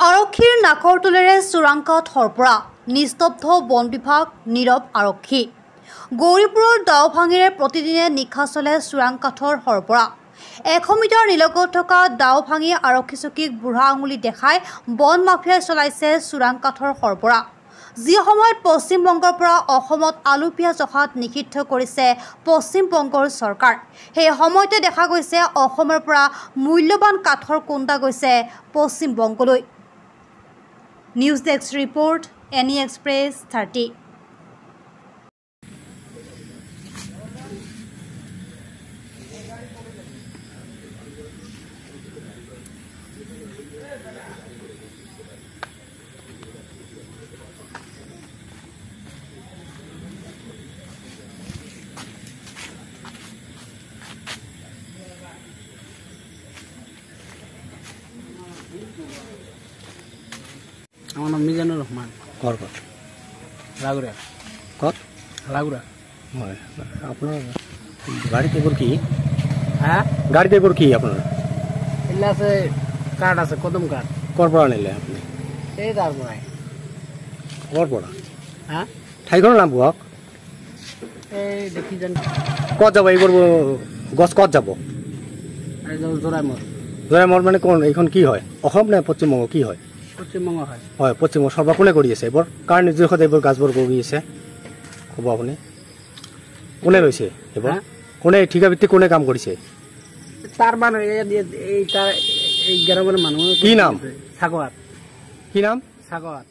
আৰক্ষীৰ নাকৰ তলেৰে চোৰাংকাত সৰপৰা নিস্তব্ধ বন বিভাগ নীৰৱ আৰক্ষী গৌৰীপুৰৰ দাওভাঙিৰে প্ৰতিদিনে নিশা চলে চোৰাংকাঠৰ সৰপৰা 100 মিটাৰ নিলগত থকা দাওভাঙি আৰক্ষী চকীক বুঢ়া আঙুলি দেখাই বন মাফিয়াই চলাইছে চোৰাংকাঠৰ সৰপৰা যি সময়ত পশ্চিম বংগৰ পৰা অসমত আলু পিয়াজ অহাত নিষিদ্ধ কৰিছে পশ্চিম বংগৰ চৰকাৰ সেই সময়তে দেখা গৈছে অসমৰ পৰা মূল্যৱান কাঠৰ কোন্দা গৈছে পশ্চিম বংগলৈ নিউজ ডেস্ক ৰিপৰ্ট এনি এক্সপ্ৰেছ 30 আমার নাম মিজানুর রহমান ঘর কত লাগুরা কত লাগুরা হয় আপনার গাড়িতে এবার কি হ্যাঁ গাড়িতে এবার কি আপনার এগুলো আছে কাঠ আছে কদম কাঠ করপড়া নিলে আপনি এই তারপরে করপড়া হ্যাঁ ঠাইখনৰ নাম কওক এই দেখি যান কত যাব এইবাৰ গছ কত যাব এই জোড়াই মৰ জয়মৰ মানে কোন এইখন কি হয় অসম নে পশ্চিমবংগ কি হয় পশ্চিমবঙ্গ হয় হয় পশ্চিমবংগ সৰ্বা কোনে কৰি আছে এইবোৰ কাৰ নিৰ্দেশত এইবোৰ গাছবোৰ গগি আছে ক'ব আপুনি কোনে লৈছে এইবোৰ কোনে ঠিকাভিত্তিক কোনে কাম কৰিছে তাৰ মানে এই তাৰ এই গ্ৰামেৰ মানুষ কি নাম সাগোয়াত কি নাম সাগোয়াত